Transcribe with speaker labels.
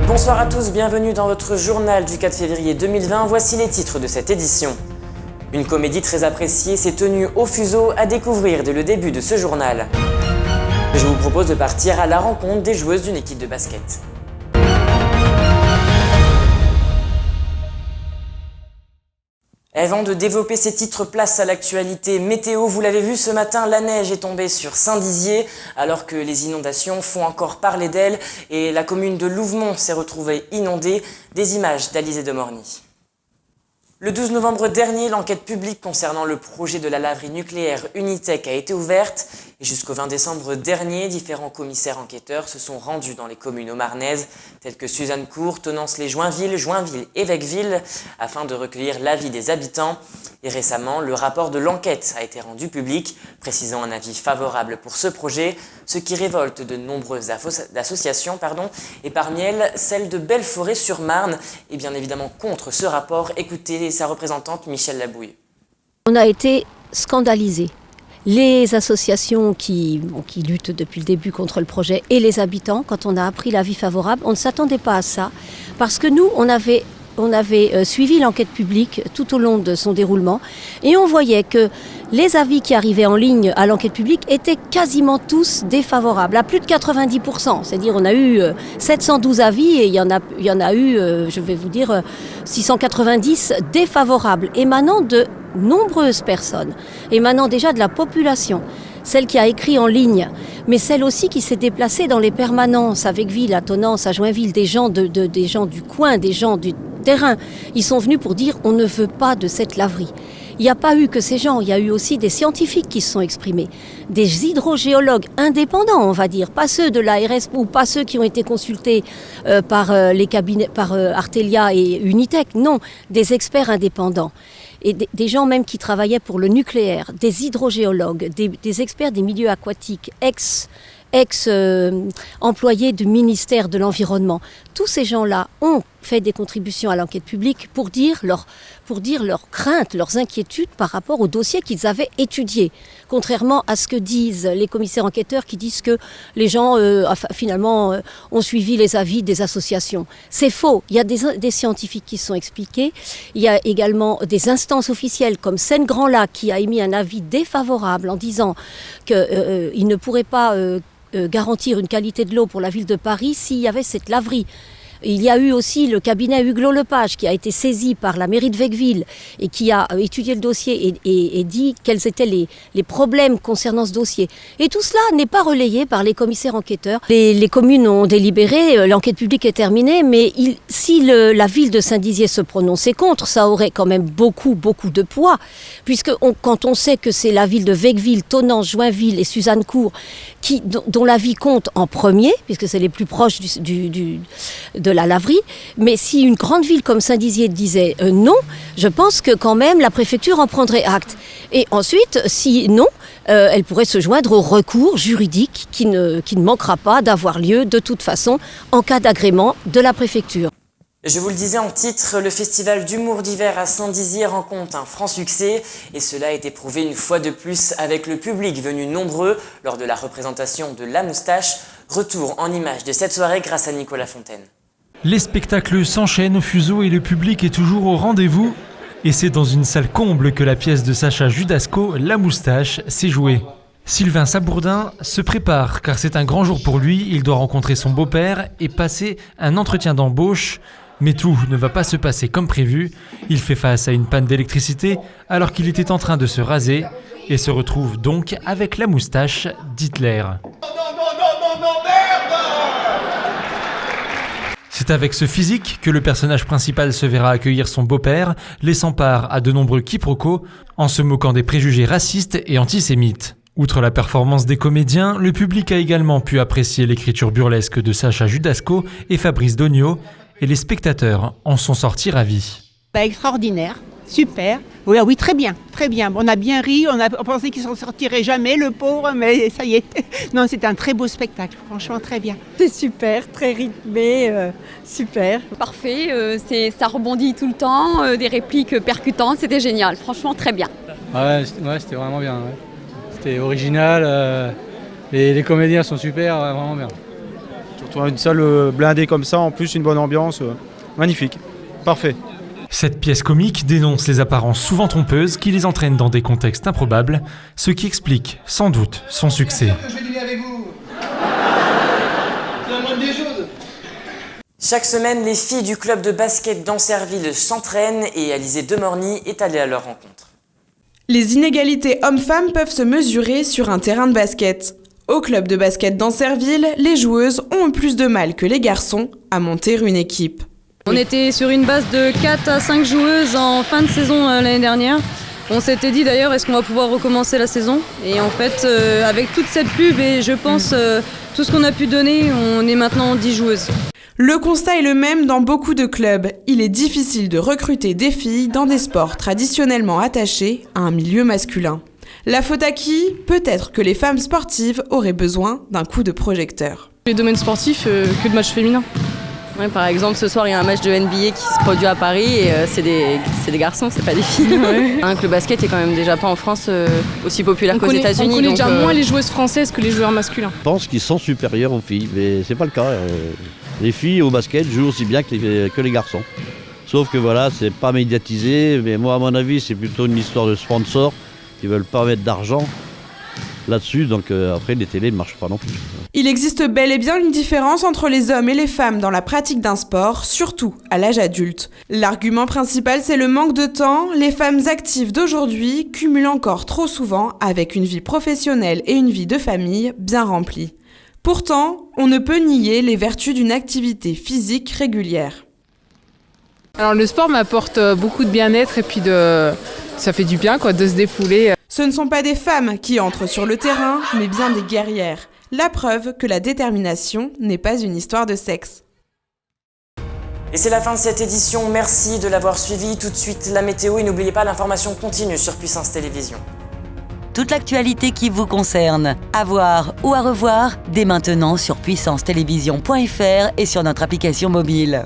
Speaker 1: Bonsoir à tous, bienvenue dans votre journal du 4 février 2020. Voici les titres de cette édition. Une comédie très appréciée s'est tenue au Fuseau à découvrir dès le début de ce journal. Je vous propose de partir à la rencontre des joueuses d'une équipe de basket. Avant de développer ces titres, place à l'actualité météo. Vous l'avez vu ce matin, la neige est tombée sur Saint-Dizier alors que les inondations font encore parler d'elles et la commune de Louvemont s'est retrouvée inondée. Des images d'Alizé de Morny. Le 12 novembre dernier, l'enquête publique concernant le projet de la laverie nucléaire Unitech a été ouverte et jusqu'au 20 décembre dernier, différents commissaires enquêteurs se sont rendus dans les communes haut-marnaises telles que Suzannecourt, Tonnance-les-Joinville, Joinville et Vecqueville afin de recueillir l'avis des habitants. Et récemment, le rapport de l'enquête a été rendu public, précisant un avis favorable pour ce projet, ce qui révolte de nombreuses associations, et parmi elles, celle de Belforêt-sur-Marne, et bien évidemment contre ce rapport. Écoutez sa représentante Michèle Labouille.
Speaker 2: On a été scandalisés. Les associations qui luttent depuis le début contre le projet et les habitants, quand on a appris l'avis favorable, on ne s'attendait pas à ça, parce que nous, on avait suivi l'enquête publique tout au long de son déroulement et on voyait que les avis qui arrivaient en ligne à l'enquête publique étaient quasiment tous défavorables, à plus de 90%. C'est-à-dire on a eu 712 avis et il y en a eu, 690 défavorables, émanant de nombreuses personnes, émanant déjà de la population. Celle qui a écrit en ligne, mais celle aussi qui s'est déplacée dans les permanences à Vecqueville, à Tonnance, à Joinville, des gens du coin, des gens du terrain. Ils sont venus pour dire on ne veut pas de cette laverie. Il n'y a pas eu que ces gens, il y a eu aussi des scientifiques qui se sont exprimés, des hydrogéologues indépendants, on va dire, pas ceux de l'ARS ou pas ceux qui ont été consultés par les cabinets, par Artelia et Unitech, non, des experts indépendants. Et des gens même qui travaillaient pour le nucléaire, des hydrogéologues, des experts des milieux aquatiques, ex-employés du ministère de l'Environnement. Tous ces gens-là ont fait des contributions à l'enquête publique pour dire leurs craintes, leurs inquiétudes par rapport au dossier qu'ils avaient étudié. Contrairement à ce que disent les commissaires enquêteurs qui disent que les gens ont suivi les avis des associations. C'est faux. Il y a des scientifiques qui se sont expliqués. Il y a également des instances officielles comme Seine-Grand-Lac qui a émis un avis défavorable en disant qu'il ne pourrait pas garantir une qualité de l'eau pour la ville de Paris s'il y avait cette laverie. Il y a eu aussi le cabinet Hugues-Lepage qui a été saisi par la mairie de Vecqueville et qui a étudié le dossier et dit quels étaient les problèmes concernant ce dossier. Et tout cela n'est pas relayé par les commissaires enquêteurs. Les communes ont délibéré, l'enquête publique est terminée, mais si la ville de Saint-Dizier se prononçait contre, ça aurait quand même beaucoup de poids, puisque quand on sait que c'est la ville de Vecqueville, Tonnance, Joinville et Suzannecourt dont l'avis compte en premier, puisque c'est les plus proches de la laverie, mais si une grande ville comme Saint-Dizier disait non, je pense que quand même la préfecture en prendrait acte. Et ensuite, si non, elle pourrait se joindre au recours juridique qui ne manquera pas d'avoir lieu de toute façon en cas d'agrément de la préfecture.
Speaker 1: Je vous le disais en titre, le festival d'humour d'hiver à Saint-Dizier rencontre un franc succès et cela a été prouvé une fois de plus avec le public venu nombreux lors de la représentation de La Moustache. Retour en images de cette soirée grâce à Nicolas Fontaine.
Speaker 3: Les spectacles s'enchaînent au Fuseau et le public est toujours au rendez-vous. Et c'est dans une salle comble que la pièce de Sacha Judasco, La Moustache, s'est jouée. Sylvain Sabourdin se prépare car c'est un grand jour pour lui. Il doit rencontrer son beau-père et passer un entretien d'embauche. Mais tout ne va pas se passer comme prévu. Il fait face à une panne d'électricité alors qu'il était en train de se raser et se retrouve donc avec la moustache d'Hitler. C'est avec ce physique que le personnage principal se verra accueillir son beau-père, laissant part à de nombreux quiproquos en se moquant des préjugés racistes et antisémites. Outre la performance des comédiens, le public a également pu apprécier l'écriture burlesque de Sacha Judasco et Fabrice Dognaud, et les spectateurs en sont sortis ravis.
Speaker 4: Extraordinaire, super. Oui, très bien. On a bien ri, on pensait qu'il s'en sortirait jamais, le pauvre, mais ça y est. Non, c'est un très beau spectacle, franchement très bien.
Speaker 5: C'est super, très rythmé, super.
Speaker 6: Parfait, ça rebondit tout le temps, des répliques percutantes, c'était génial, franchement très bien.
Speaker 7: Ouais, c'était vraiment bien. Ouais. C'était original, les comédiens sont super, vraiment bien. Surtout une salle blindée comme ça, en plus une bonne ambiance, magnifique, parfait.
Speaker 3: Cette pièce comique dénonce les apparences souvent trompeuses qui les entraînent dans des contextes improbables, ce qui explique sans doute son succès.
Speaker 8: Bien sûr que je vais dîner avec vous. C'est la moindre des choses.
Speaker 1: Chaque semaine, les filles du club de basket d'Ancerville s'entraînent et Alizée Demorny est allée à leur rencontre.
Speaker 9: Les inégalités hommes-femmes peuvent se mesurer sur un terrain de basket. Au club de basket d'Ancerville, les joueuses ont plus de mal que les garçons à monter une équipe.
Speaker 10: On était sur une base de 4 à 5 joueuses en fin de saison l'année dernière. On s'était dit d'ailleurs, est-ce qu'on va pouvoir recommencer la saison ? Et en fait, avec toute cette pub et je pense tout ce qu'on a pu donner, on est maintenant 10 joueuses.
Speaker 9: Le constat est le même dans beaucoup de clubs. Il est difficile de recruter des filles dans des sports traditionnellement attachés à un milieu masculin. La faute à qui ? Peut-être que les femmes sportives auraient besoin d'un coup de projecteur.
Speaker 10: Les domaines sportifs, que de matchs féminins. Ouais, par exemple, ce soir, il y a un match de NBA qui se produit à Paris et c'est des garçons, c'est pas des filles. Ouais. Le basket est quand même déjà pas en France aussi populaire qu'aux États-Unis.
Speaker 11: On connaît déjà moins les joueuses françaises que les joueurs masculins.
Speaker 12: Je pense qu'ils sont supérieurs aux filles, mais c'est pas le cas. Les filles au basket jouent aussi bien que les garçons. Sauf que voilà, c'est pas médiatisé, mais moi à mon avis, c'est plutôt une histoire de sponsors qui veulent pas mettre d'argent là-dessus, donc après les télés ne marchent pas non plus.
Speaker 9: Il existe bel et bien une différence entre les hommes et les femmes dans la pratique d'un sport, surtout à l'âge adulte. L'argument principal, c'est le manque de temps. Les femmes actives d'aujourd'hui cumulent encore trop souvent avec une vie professionnelle et une vie de famille bien remplie. Pourtant, on ne peut nier les vertus d'une activité physique régulière.
Speaker 11: Alors le sport m'apporte beaucoup de bien-être et puis ça fait du bien de se défouler.
Speaker 9: Ce ne sont pas des femmes qui entrent sur le terrain, mais bien des guerrières. La preuve que la détermination n'est pas une histoire de sexe.
Speaker 1: Et c'est la fin de cette édition, merci de l'avoir suivi. Tout de suite la météo et n'oubliez pas l'information continue sur Puissance Télévisions.
Speaker 13: Toute l'actualité qui vous concerne, à voir ou à revoir dès maintenant sur puissancetélévision.fr et sur notre application mobile.